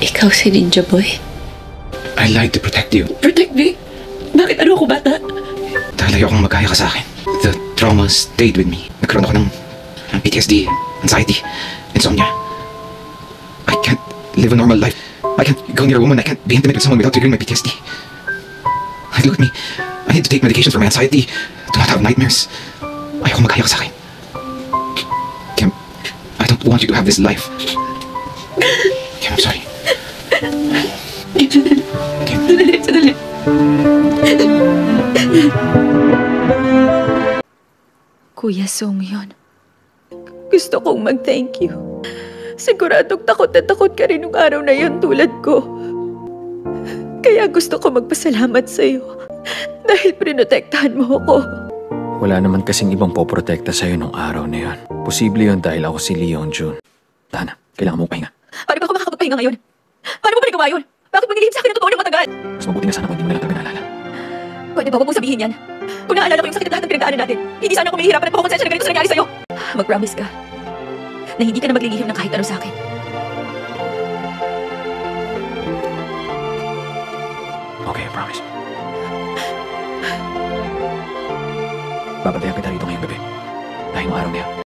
Ikaw si Ninja Boy? I lied to protect you. Protect me? Bakit ano ako bata? Dahil ayaw kong magkaya ka sa akin. The trauma stayed with me. Nagkaroon ako ng PTSD, anxiety, insomnia. I can't live a normal life. I can't go near a woman. I can't be intimate with someone without triggering my PTSD. Look at me. I need to take medications for my anxiety. Do not have nightmares. Ayaw kong magkaya ka sa akin. Kim, I don't want you to have this life. Kim, I'm sorry. Kim. Sandali. Kuya Song-yeon, gusto kong mag-thank you. Siguradong takot na takot ka rin nung araw na yun tulad ko. Kaya gusto ko magpasalamat sa'yo dahil prinotektahan mo ako. Wala naman kasing ibang poprotekta sa'yo nung araw na yun. Posible yun dahil ako si Leon Jun. Tana, kailangan mong pahinga. Paano ba ako makakapagpahinga ngayon? Paano mo ba nagawa yun? Bakit mo nilihim sa akin ang totoo ng matagal? Mas mabuti na sana kung hindi mo na lang talaga naalala. Pwede ba huwag mong sabihin yan? Kung naaalala ko yung sakit at lahat ng pinagdaanan natin, hindi sana ako mahihirapan at makukonsensya na ganito sa nangyari sa'yo. Mag-promise ka na hindi ka na maglilihim ng kahit ano sa akin. Okay, I promise. Babantayan kita rito ngayong gabi. Dahil nung araw na yan.